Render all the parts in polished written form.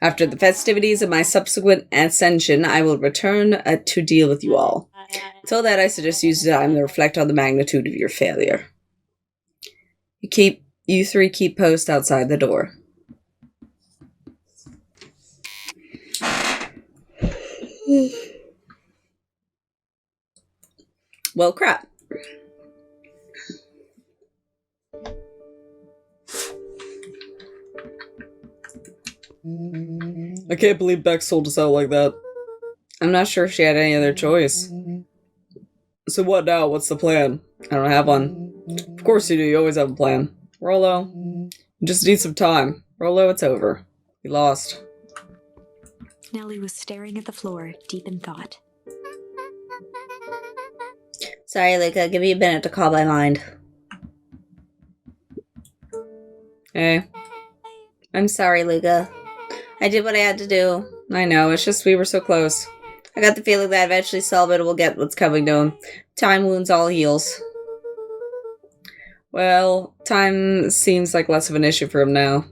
After the festivities of my subsequent ascension, I will return to deal with you all. Until that, I suggest you use time to reflect on the magnitude of your failure. You three keep post outside the door. Well, crap. I can't believe Beck sold us out like that. I'm not sure if she had any other choice. So what now? What's the plan? I don't have one. Of course you do. You always have a plan. Rollo, you just need some time. Rollo, it's over. You lost. Nellie was staring at the floor, deep in thought. Sorry, Luca. Give me a minute to calm my mind. Hey. I'm sorry, Luca. I did what I had to do. I know. It's just we were so close. I got the feeling that eventually Solomon will get what's coming to him. Time wounds all heals. Well, time seems like less of an issue for him now.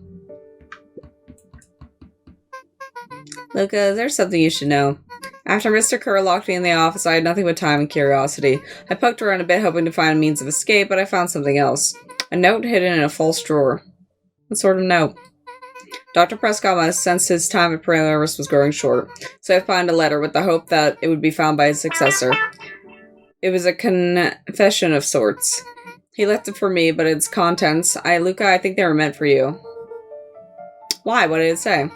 Luca, there's something you should know. After Mr. Kerr locked me in the office, I had nothing but time and curiosity. I poked around a bit, hoping to find a means of escape, but I found something else. A note hidden in a false drawer. What sort of note? Dr. Prescott must sense his time at Perennial Harvest was growing short, so I found a letter with the hope that it would be found by his successor. It was a confession of sorts. He left it for me, but its contents, Luca, I think they were meant for you. Why? What did it say?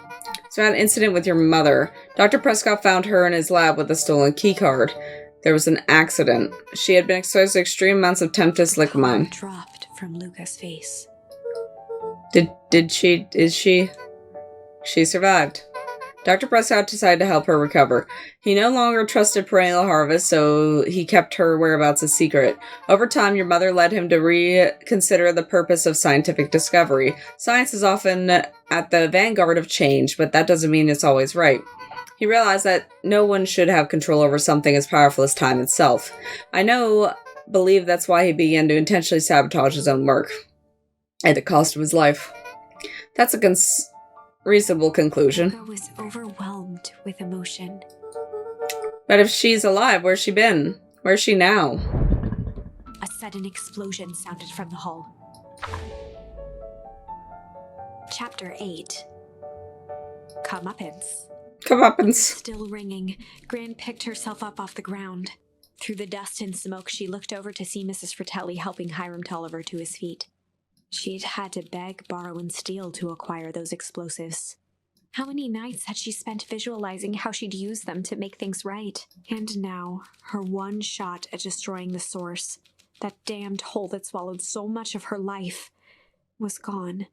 So I had an incident with your mother. Dr. Prescott found her in his lab with a stolen keycard. There was an accident. She had been exposed to extreme amounts of temptus liquamine. Dropped from Luca's face. She survived. Dr. Prescott decided to help her recover. He no longer trusted Perennial Harvest, so he kept her whereabouts a secret. Over time, your mother led him to reconsider the purpose of scientific discovery. Science is often at the vanguard of change, but that doesn't mean it's always right. He realized that no one should have control over something as powerful as time itself. Believe that's why he began to intentionally sabotage his own work. At the cost of his life. That's a reasonable conclusion. Luca was overwhelmed with emotion. But if she's alive, where's she been? Where's she now? A sudden explosion sounded from the hall. Chapter 8. Comeuppance. Still ringing, Gran picked herself up off the ground. Through the dust and smoke, she looked over to see Mrs. Fratelli helping Hiram Tolliver to his feet. She'd had to beg, borrow, and steal to acquire those explosives. How many nights had she spent visualizing how she'd use them to make things right? And now, her one shot at destroying the source, that damned hole that swallowed so much of her life, was gone.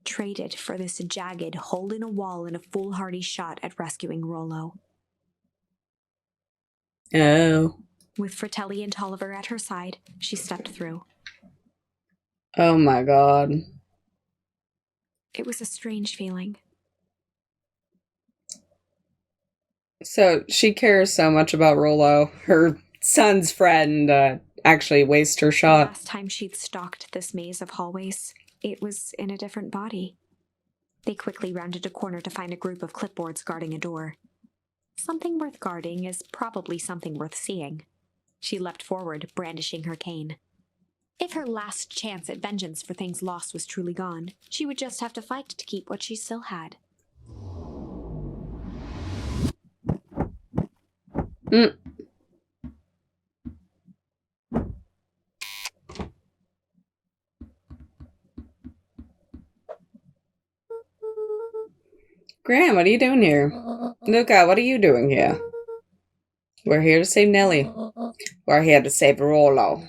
Traded for this jagged hole in a wall and a foolhardy shot at rescuing Rollo. Oh. With Fratelli and Tolliver at her side, she stepped through. Oh my god. It was a strange feeling. So, she cares so much about Rollo. Her son's friend actually wasted her shot. The last time she'd stalked this maze of hallways, it was in a different body. They quickly rounded a corner to find a group of clipboards guarding a door. Something worth guarding is probably something worth seeing. She leapt forward, brandishing her cane. If her last chance at vengeance for things lost was truly gone, she would just have to fight to keep what she still had. Gran, what are you doing here? Luca, what are you doing here? We're here to save Nellie. We're here to save Rollo.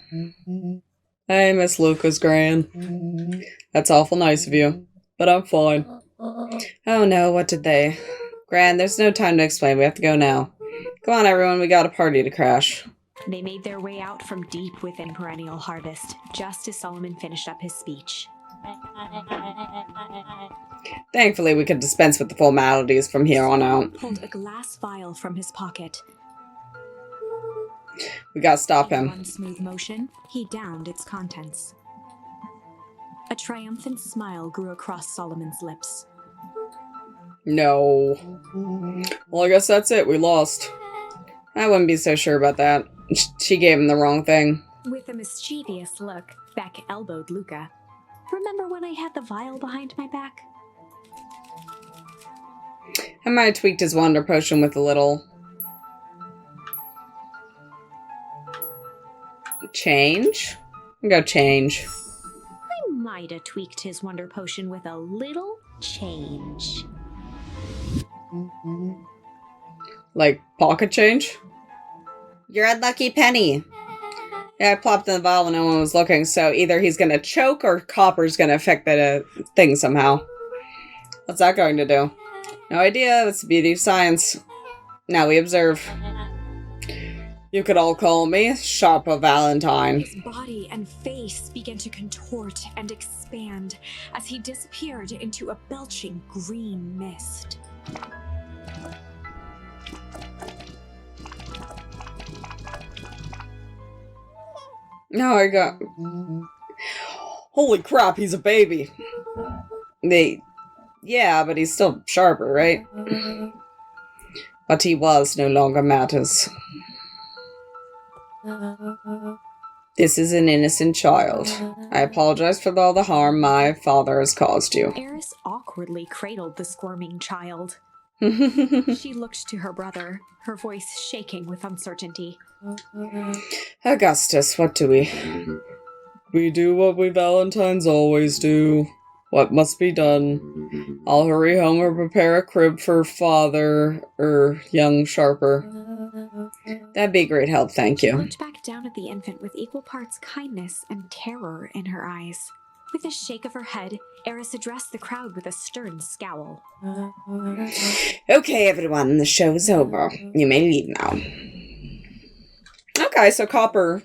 Hey, Miss Lucas, Gran. That's awful nice of you, but I'm fine. Oh no, what did they? Gran, there's no time to explain. We have to go now. Come on, everyone, we got a party to crash. They made their way out from deep within Perennial Harvest, just as Solomon finished up his speech. Thankfully, we could dispense with the formalities from here on out. He pulled a glass vial from his pocket. We gotta stop him. In one smooth motion, he downed its contents. A triumphant smile grew across Solomon's lips. No. Well, I guess that's it. We lost. I wouldn't be so sure about that. She gave him the wrong thing. With a mischievous look, Beck elbowed Luca. Remember when I had the vial behind my back? I might have tweaked his wonder potion with a little change. I'll go change. I might have tweaked his wonder potion with a little change. Like pocket change? Your unlucky penny. Yeah, I plopped in the vial when no one was looking, so either he's gonna choke or copper's gonna affect the thing somehow. What's that going to do? No idea. That's the beauty of science. Now we observe. You could all call me Sharpa Valentine. His body and face began to contort and expand as he disappeared into a belching green mist. No, I got... Holy crap, he's a baby. Yeah, but he's still sharper, right? But he was no longer matters. This is an innocent child. I apologize for all the harm my father has caused you. Eris awkwardly cradled the squirming child. Augustus, She looked to her brother, her voice shaking with uncertainty. what do we? We do what we Valentines always do. What must be done. I'll hurry home and prepare a crib for father, young Sharper. That'd be a great help, thank She you. looked back down at the infant with equal parts kindness and terror in her eyes. With a shake of her head, Eris addressed the crowd with a stern scowl. Okay, everyone, the show's over. You may leave now. Okay, so Copper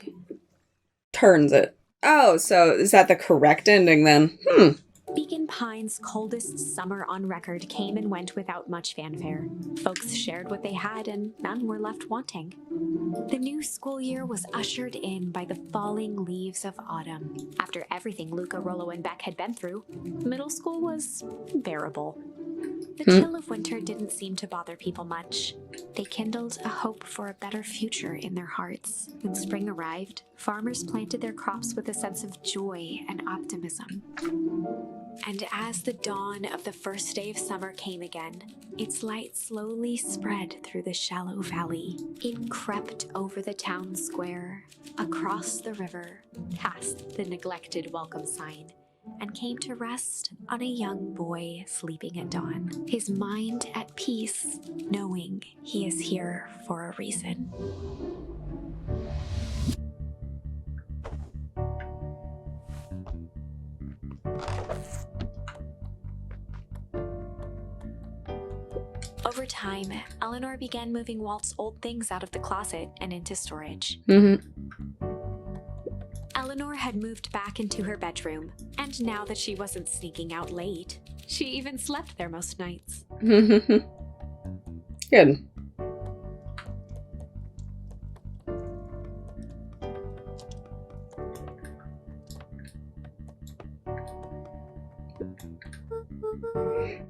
turns it. Oh, so is that the correct ending then? Beacon Pines' coldest summer on record came and went without much fanfare. Folks shared what they had, and none were left wanting. The new school year was ushered in by the falling leaves of autumn. After everything Luca, Rollo, and Beck had been through, middle school was bearable. The chill of winter didn't seem to bother people much. They kindled a hope for a better future in their hearts. When spring arrived, farmers planted their crops with a sense of joy and optimism. And as the dawn of the first day of summer came again, its light slowly spread through the shallow valley. It crept over the town square, across the river, past the neglected welcome sign, and came to rest on a young boy sleeping at dawn, his mind at peace, knowing he is here for a reason. Over time, Eleanor began moving Walt's old things out of the closet and into storage. Eleanor had moved back into her bedroom, and now that she wasn't sneaking out late, she even slept there most nights. Good.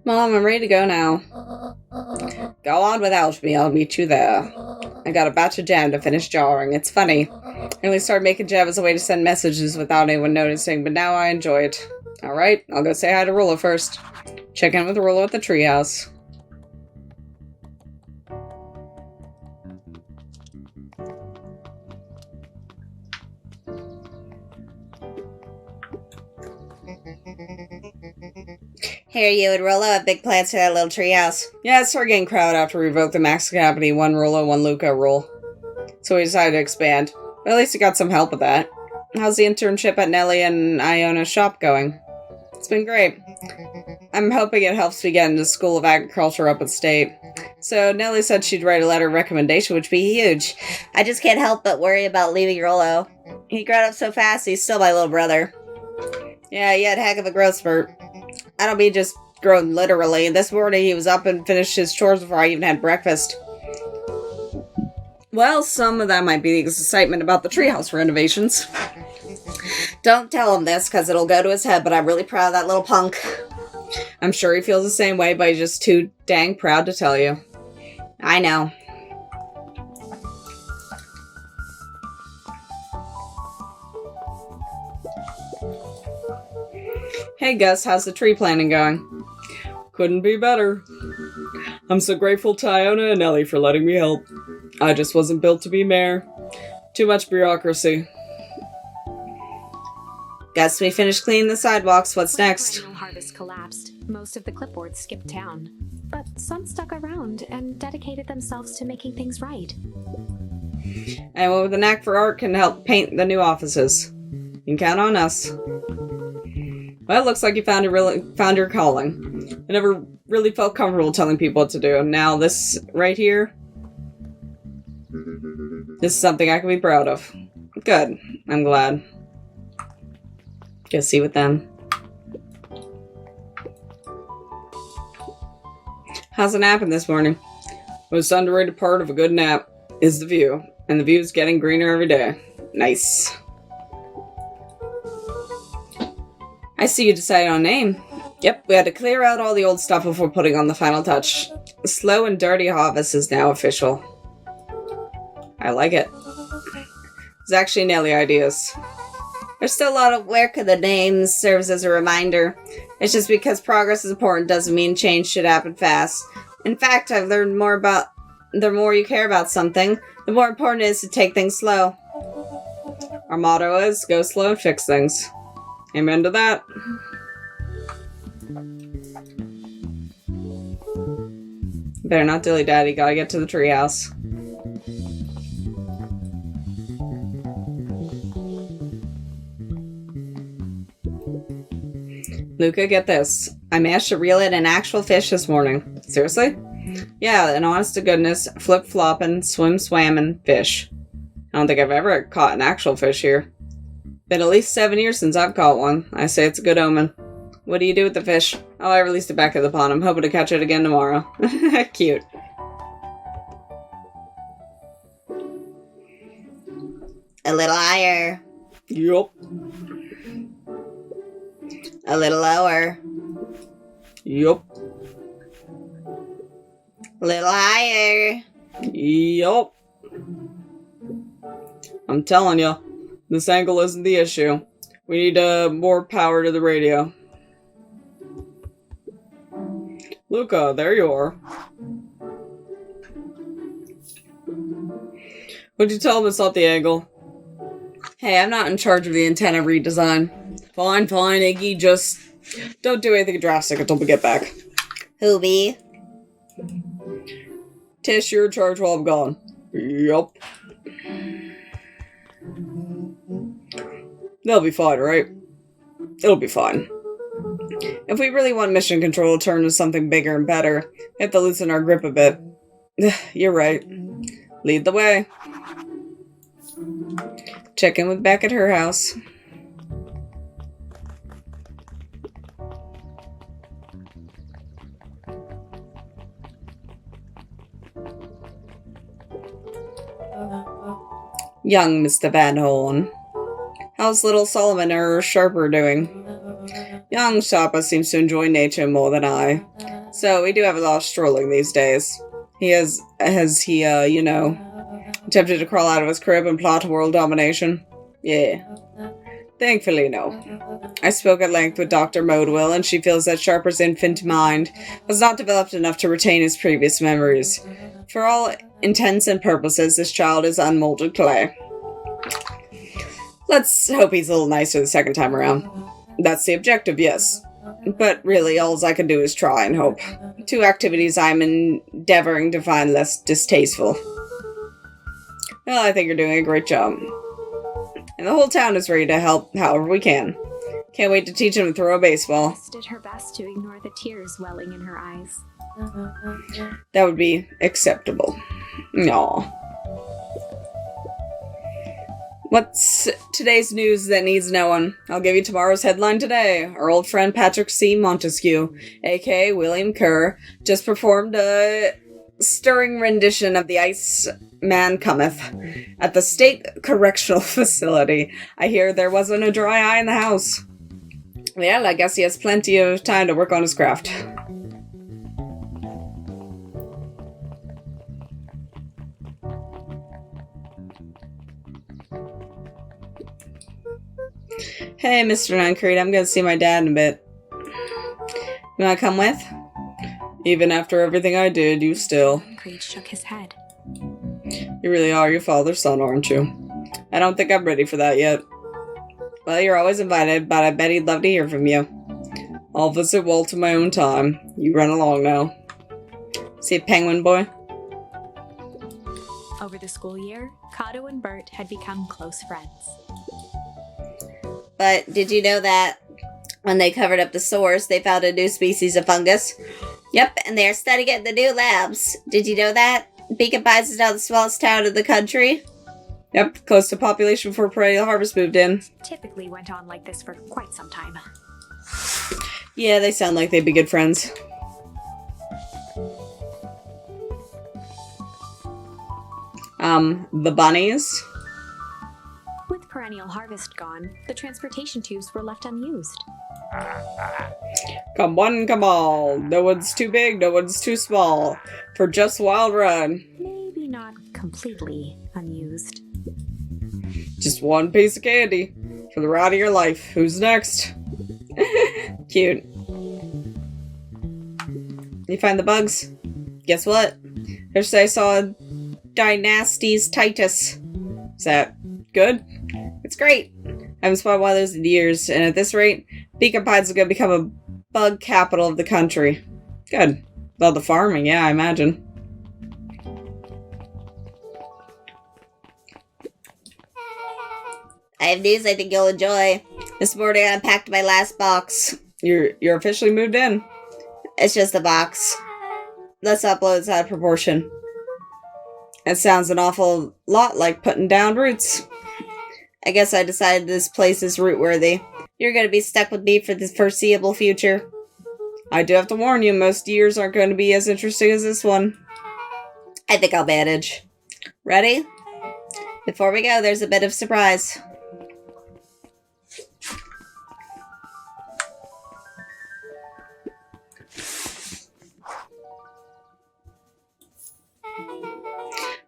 Mom, I'm ready to go now. Go on without me, I'll meet you there. I got a batch of jam to finish jarring. It's funny. I only started making jam as a way to send messages without anyone noticing, but now I enjoy it. Alright, I'll go say hi to Rollo first. Check in with Rollo at the treehouse. Here, you and Rollo have big plans for that little treehouse. Yeah, it started getting crowded after we revoked the Max Company 1 Rollo, 1 Luca rule. So we decided to expand. But at least we got some help with that. How's the internship at Nellie and Iona's shop going? It's been great. I'm hoping it helps me get into School of Agriculture up at state. So Nellie said she'd write a letter of recommendation, which would be huge. I just can't help but worry about leaving Rollo. He grew up so fast, he's still my little brother. Yeah, he had a heck of a growth spurt. I don't mean just grown literally. This morning he was up and finished his chores before I even had breakfast. Well, some of that might be the excitement about the treehouse renovations. Don't tell him this, because it'll go to his head, but I'm really proud of that little punk. I'm sure he feels the same way, but he's just too dang proud to tell you. I know. Hey Gus, how's the tree planting going? Couldn't be better. I'm so grateful to Iona and Ellie for letting me help. I just wasn't built to be mayor. Too much bureaucracy. Guess we finished cleaning the sidewalks. What's next? Perennial harvest collapsed. Most of the clipboards skipped town. But some stuck around and dedicated themselves to making things right. Anyone with a knack for art can help paint the new offices. You can count on us. Well, it looks like you found your calling. I never really felt comfortable telling people what to do. Now this right here, this is something I can be proud of. Good. I'm glad. Go see with them. How's it napping this morning? Most underrated part of a good nap is the view. And the view's getting greener every day. Nice. I see you decided on a name. Yep, we had to clear out all the old stuff before putting on the final touch. Slow and Dirty Harvest is now official. I like it. It's actually Nelly ideas. There's still a lot of work, and the name serves as a reminder. It's just because progress is important doesn't mean change should happen fast. In fact, I've learned more about the more you care about something, the more important it is to take things slow. Our motto is, go slow and fix things. Amen to that. Better not dilly-dally, gotta get to the treehouse. Luca, get this. I managed to reel in an actual fish this morning. Seriously? Yeah, an honest-to-goodness, flip-flopping, swim-swamming fish. I don't think I've ever caught an actual fish here. Been at least 7 years since I've caught one. I say it's a good omen. What do you do with the fish? Oh, I released it back at the pond. I'm hoping to catch it again tomorrow. Cute. A little higher. Yup. A little lower. Yup. A little higher. Yup. I'm telling you, this angle isn't the issue. We need more power to the radio. Luca, there you are. What'd you tell him it's not the angle? Hey, I'm not in charge of the antenna redesign. Fine, Iggy, just don't do anything drastic until we get back. Who, me? Tish, you're in charge while I'm gone. Yup. They'll be fine, right? It'll be fine. If we really want mission control to turn into something bigger and better, we have to loosen our grip a bit. You're right. Lead the way. Check in with Beck at her house. Young Mr. Van Horn. How's little Solomon or Sharper doing? Young Sharper seems to enjoy nature more than I. So we do have a lot of strolling these days. Has he, attempted to crawl out of his crib and plot world domination? Yeah. Thankfully, no. I spoke at length with Dr. Modewell, and she feels that Sharper's infant mind was not developed enough to retain his previous memories. For all intents and purposes, this child is unmolded clay. Let's hope he's a little nicer the second time around. That's the objective, yes. But really, all I can do is try and hope. 2 activities I'm endeavoring to find less distasteful. Well, I think you're doing a great job. And the whole town is ready to help however we can. Can't wait to teach him to throw a baseball. Jess did her best to ignore the tears welling in her eyes. That would be acceptable. Aww. What's today's news that needs knowing? I'll give you tomorrow's headline today. Our old friend Patrick C. Montesquieu, a.k.a. William Kerr, just performed a stirring rendition of The Ice Man Cometh at the State Correctional Facility. I hear there wasn't a dry eye in the house. Well, I guess he has plenty of time to work on his craft. Hey, Mr. Nuncreed, I'm gonna see my dad in a bit. You wanna come with? Even after everything I did, you still. Nuncreed shook his head. You really are your father's son, aren't you? I don't think I'm ready for that yet. Well, you're always invited, but I bet he'd love to hear from you. I'll visit Walt in my own time. You run along now. See, Penguin Boy? Over the school year, Kato and Bert had become close friends. But did you know that when they covered up the source, they found a new species of fungus? Yep, and they're studying it in the new labs. Did you know that? Beacon Pines is now the smallest town in the country. Yep, close to population before Perennial Harvest moved in. Typically went on like this for quite some time. Yeah, they sound like they'd be good friends. The bunnies? With Perennial Harvest gone, the transportation tubes were left unused. Come one, come all. No one's too big, no one's too small. For Just Wild Run. Maybe not completely unused. Just one piece of candy. For the ride of your life. Who's next? Cute. You find the bugs? Guess what? First I saw Dynastes Titus. Is that good? It's great. I haven't spotted one of those in years, and at this rate, Beacon Pines is going to become a bug capital of the country. Good. Well, the farming, yeah, I imagine. I have news I think you'll enjoy. This morning I unpacked my last box. You're officially moved in. It's just a box. Let's not blow this out of proportion. It sounds an awful lot like putting down roots. I guess I decided this place is root-worthy. You're going to be stuck with me for the foreseeable future. I do have to warn you, most years aren't going to be as interesting as this one. I think I'll manage. Ready? Before we go, there's a bit of surprise.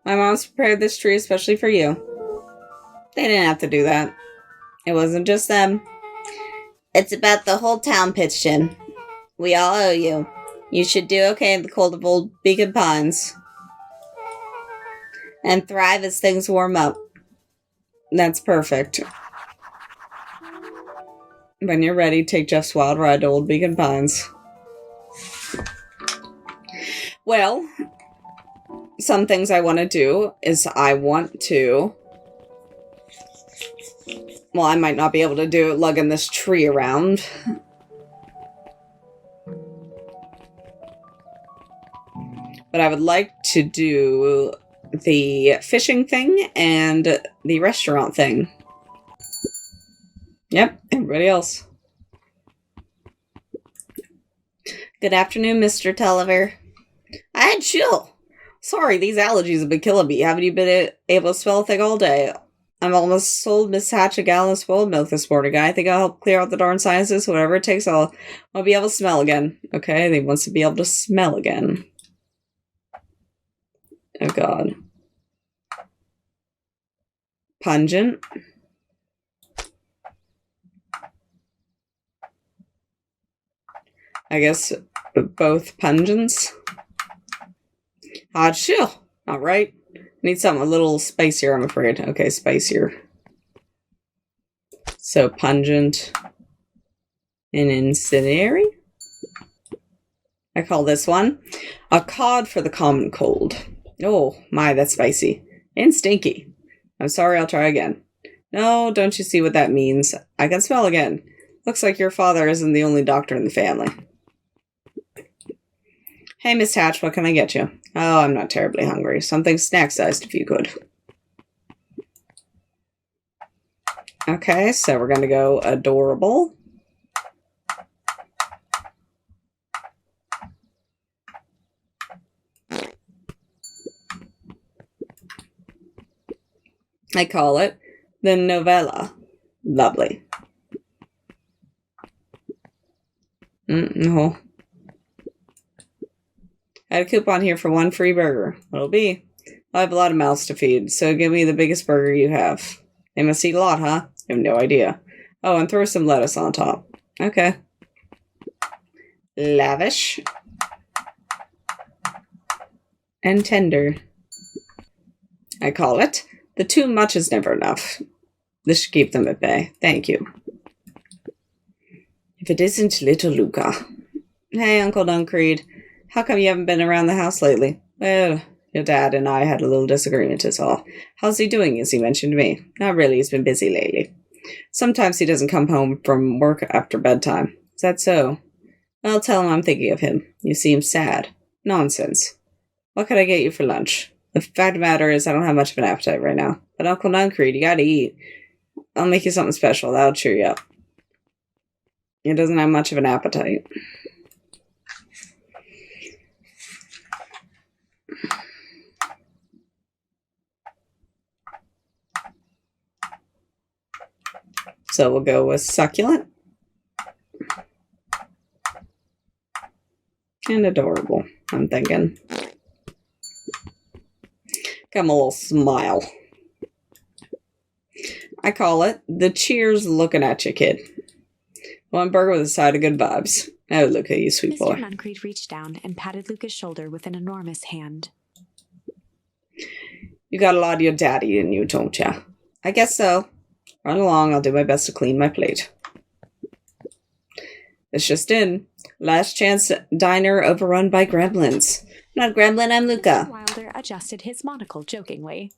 My mom's prepared this tree especially for you. They didn't have to do that. It wasn't just them. It's about the whole town pitched in. We all owe you. You should do okay in the cold of old Beacon Pines. And thrive as things warm up. That's perfect. When you're ready, take Jeff's wild ride to old Beacon Pines. Well, some things I want to do is I want to... Well, I might not be able to do it lugging this tree around. But I would like to do the fishing thing and the restaurant thing. Yep, everybody else. Good afternoon, Mr. Tulliver. I had chill. Sorry, these allergies have been killing me. Haven't you been able to smell a thing all day? I'm almost sold Miss Hatch a gallon of spoiled milk this morning. I think I'll help clear out the darn sinuses. Whatever it takes, I'll be able to smell again. Okay, he wants to be able to smell again. Oh, God. Pungent. I guess both pungents. Hot chill. All right. Need something a little spicier, I'm afraid. Okay, spicier. So pungent and incendiary. I call this one a cod for the common cold. Oh my, that's spicy and stinky. I'm sorry, I'll try again. No, don't you see what that means? I can smell again. Looks like your father isn't the only doctor in the family. Hey, Miss Hatch, what can I get you? Oh, I'm not terribly hungry. Something snack-sized if you could. Okay, so we're going to go adorable. I call it the novella. Lovely. No. I had a coupon here for 1 free burger. What'll be? I have a lot of mouths to feed, so give me the biggest burger you have. They must eat a lot, huh? I have no idea. Oh, and throw some lettuce on top. Okay. Lavish. And tender. I call it. The too much is never enough. This should keep them at bay. Thank you. If it isn't little Luca. Hey, Uncle Duncreed. How come you haven't been around the house lately? Well, your dad and I had a little disagreement is all. How's he doing, as he mentioned to me? Not really, he's been busy lately. Sometimes he doesn't come home from work after bedtime. Is that so? Well, tell him I'm thinking of him. You seem sad. Nonsense. What can I get you for lunch? The fact of the matter is I don't have much of an appetite right now. But Uncle Duncreed, you gotta eat. I'll make you something special. That'll cheer you up. He doesn't have much of an appetite. So we'll go with succulent. And adorable, I'm thinking. Got him a little smile. I call it the cheers looking at you, kid. One burger with a side of good vibes. Oh, Luca, you sweet boy. Mr. Nuncreed reached down and patted Luca's shoulder with an enormous hand. You got a lot of your daddy in you, don't ya? I guess so. Run along, I'll do my best to clean my plate. It's just in. Last chance diner overrun by gremlins. I'm not gremlin, I'm Luca. Mr. Wilder adjusted his monocle jokingly.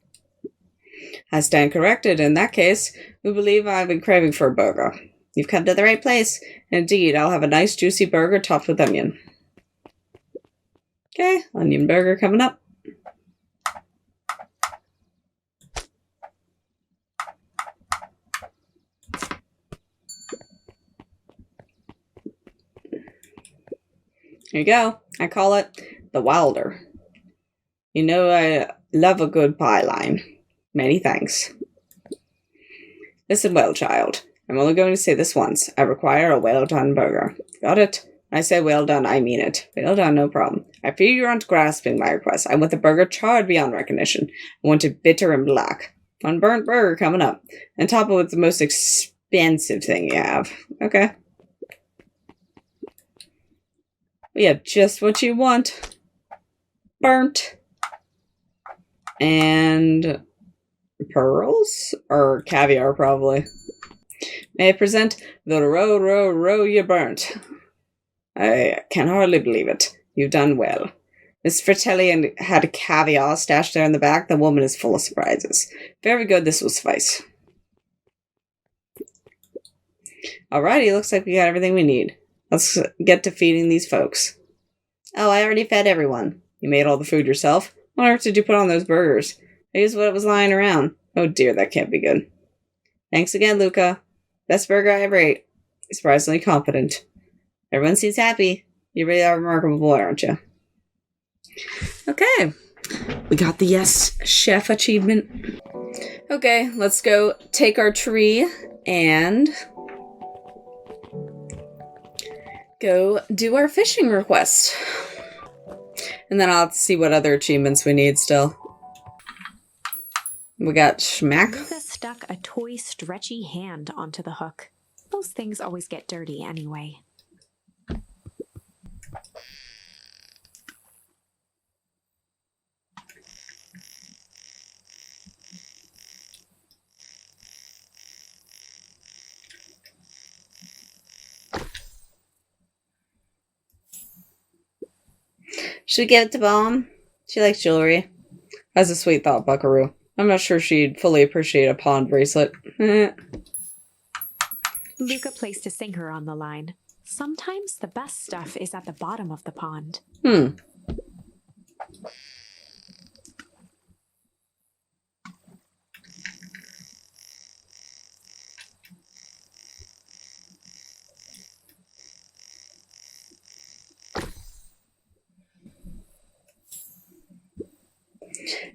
I stand corrected. In that case, we believe I've been craving for a burger. You've come to the right place. Indeed, I'll have a nice juicy burger topped with onion. Okay, onion burger coming up. Here you go. I call it the Wilder. You know I love a good pie line. Many thanks. Listen well, child. I'm only going to say this once. I require a well-done burger. Got it? When I say well done, I mean it. Well done, no problem. I fear you aren't grasping my request. I want the burger charred beyond recognition. I want it bitter and black. One burnt burger coming up. And top it with the most expensive thing you have. Okay. We have just what you want. Burnt. And pearls? Or caviar, probably. May I present the row you burnt. I can hardly believe it. You've done well. Miss Fratelli had a caviar stashed there in the back. The woman is full of surprises. Very good, this will suffice. Alrighty, looks like we got everything we need. Let's get to feeding these folks. Oh, I already fed everyone. You made all the food yourself? What on earth did you put on those burgers? I used what was lying around. Oh dear, that can't be good. Thanks again, Luca. Best burger I ever ate. Surprisingly confident. Everyone seems happy. You really are a remarkable boy, aren't you? Okay. We got the yes chef achievement. Okay, let's go take our tree and go do our fishing request. And then I'll have to see what other achievements we need still. We got schmack. Luca stuck a toy stretchy hand onto the hook. Those things always get dirty anyway. Should we give it to Mom? She likes jewelry. That's a sweet thought, Buckaroo. I'm not sure she'd fully appreciate a pond bracelet. Luca placed a sinker on the line. Sometimes the best stuff is at the bottom of the pond.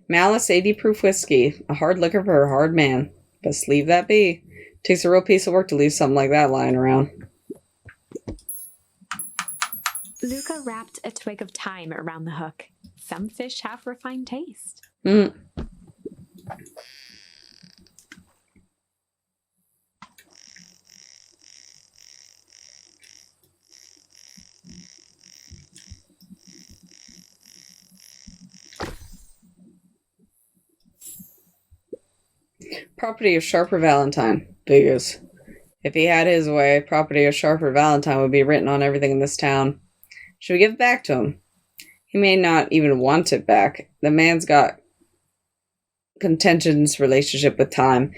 Malice 80 proof whiskey. A hard liquor for a hard man. Best leave that be. Takes a real piece of work to leave something like that lying around. a twig of thyme around the hook. Some fish have refined taste. Mm. Property of Sharper Valentine. Biggest. If he had his way, property of Sharper Valentine would be written on everything in this town. Should we give it back to him? He may not even want it back. The man's got contentious relationship with time.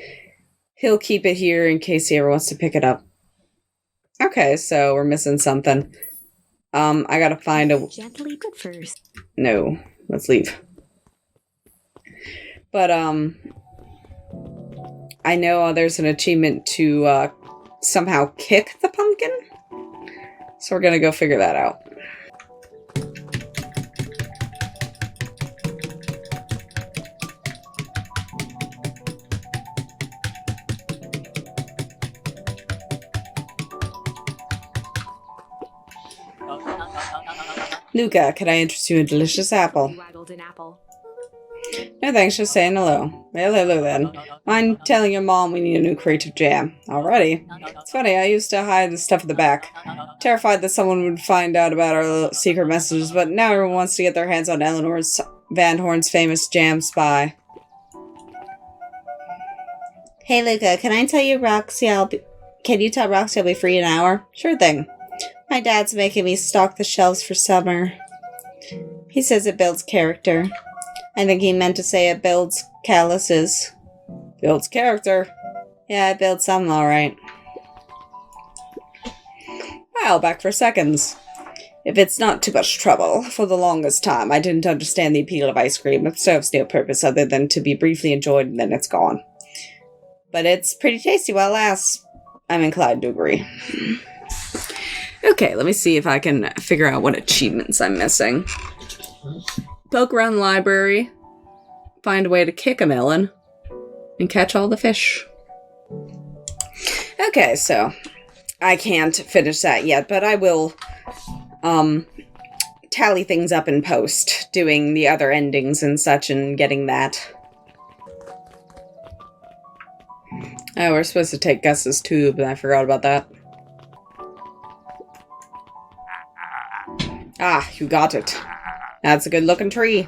He'll keep it here in case he ever wants to pick it up. Okay, so we're missing something. I gotta find a... Gently, but first. No, let's leave. But, I know there's an achievement to, somehow kick the pumpkin. So we're gonna go figure that out. Luca, can I interest you in a delicious apple? You waggled an apple. No thanks, just saying hello. Well, hello then. Mind telling your mom we need a new creative jam. Alrighty. It's funny, I used to hide the stuff at the back. Terrified that someone would find out about our little secret messages, but now everyone wants to get their hands on Eleanor's Van Horn's famous jam spy. Hey, Luca, can I tell you Can you tell Roxy I'll be free in an hour? Sure thing. My dad's making me stock the shelves for summer. He says it builds character. I think he meant to say it builds calluses. Builds character. Yeah, it builds some, alright. Well, back for seconds. If it's not too much trouble, for the longest time I didn't understand the appeal of ice cream. It serves no purpose other than to be briefly enjoyed and then it's gone. But it's pretty tasty while it lasts. I'm inclined to agree. Okay, let me see if I can figure out what achievements I'm missing. Poke around the library, find a way to kick a melon, and catch all the fish. Okay, so I can't finish that yet, but I will tally things up in post, doing the other endings and such and getting that. Oh, we're supposed to take Gus's tube, and I forgot about that. Ah, you got it. That's a good-looking tree.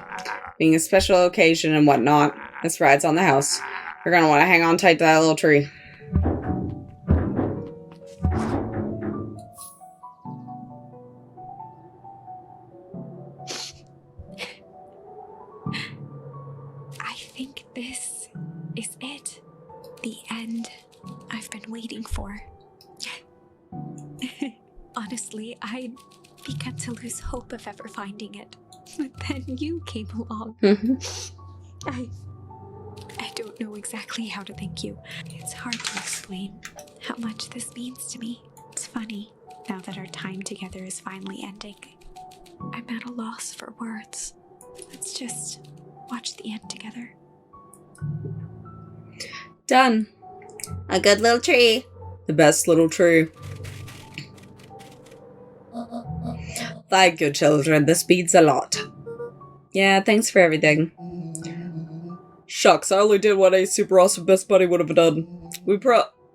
Being a special occasion and whatnot, this ride's on the house. You're gonna want to hang on tight to that little tree. I think this is it. The end I've been waiting for. Honestly, I began to lose hope of ever finding it. But then you came along. I don't know exactly how to thank you. It's hard to explain how much this means to me. It's funny, now that our time together is finally ending. I'm at a loss for words. Let's just watch the end together. Done. A good little tree. The best little tree. Thank you, children. This means a lot. Yeah, thanks for everything. Shucks, I only did what a super awesome best buddy would have done. We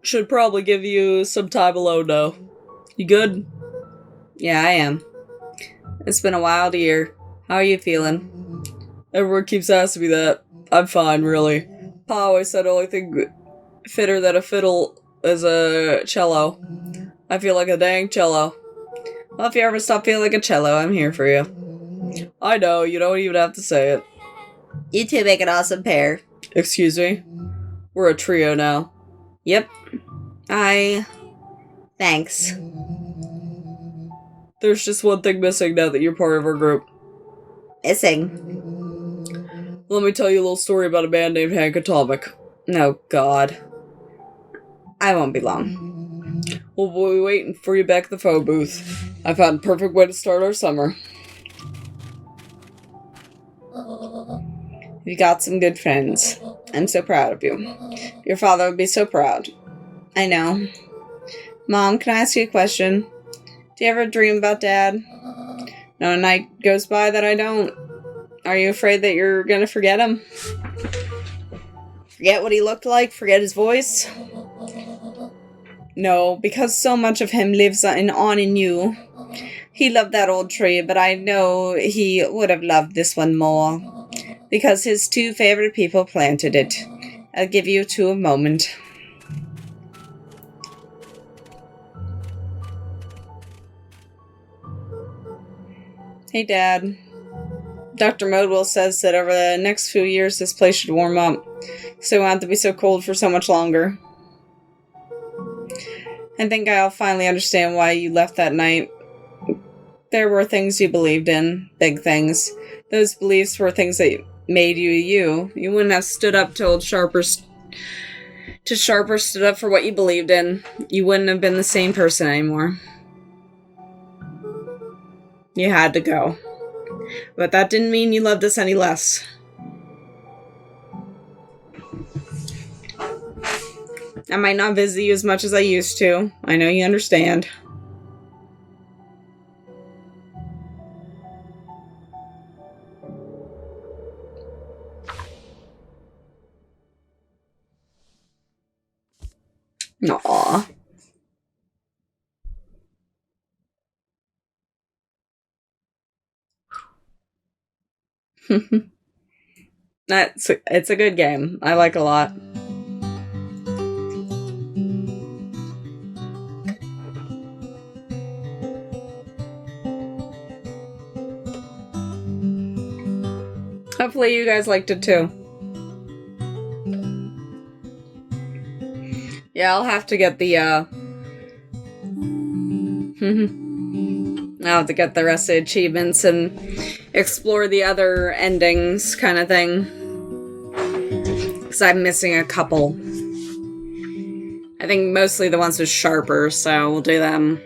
should probably give you some time alone now. You good? Yeah, I am. It's been a wild year. How are you feeling? Everyone keeps asking me that. I'm fine, really. Pa always said the only thing fitter than a fiddle is a cello. I feel like a dang cello. Well, if you ever stop feeling like a cello, I'm here for you. I know, you don't even have to say it. You two make an awesome pair. Excuse me? We're a trio now. Yep. Thanks. There's just one thing missing now that you're part of our group. Missing? Let me tell you a little story about a man named Hank Atomic. Oh, God. I won't be long. We'll be waiting for you back at the phone booth. I found a perfect way to start our summer. You got some good friends. I'm so proud of you. Your father would be so proud. I know. Mom, can I ask you a question? Do you ever dream about Dad? No night goes by that I don't. Are you afraid that you're gonna forget him? Forget what he looked like? Forget his voice? No, because so much of him lives on in you. He loved that old tree, but I know he would have loved this one more. Because his two favorite people planted it. I'll give you two a moment. Hey, Dad. Dr. Modwell says that over the next few years this place should warm up, so it won't have to be so cold for so much longer. I think I'll finally understand why you left that night. There were things you believed in, big things. Those beliefs were things that made you you. You wouldn't have stood up to old Sharper stood up for what you believed in. You wouldn't have been the same person anymore. You had to go. But that didn't mean you loved us any less. I might not visit you as much as I used to. I know you understand. Aww. It's a good game. I like it a lot. Hopefully you guys liked it too. Yeah, I'll have to get the I'll have to get the rest of the achievements and explore the other endings kind of thing. Because I'm missing a couple. I think mostly the ones with Sharper, so we'll do them.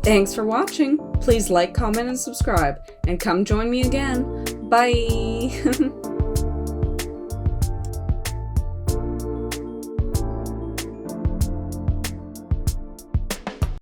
Thanks for watching. Please like, comment, and subscribe. And come join me again. Bye!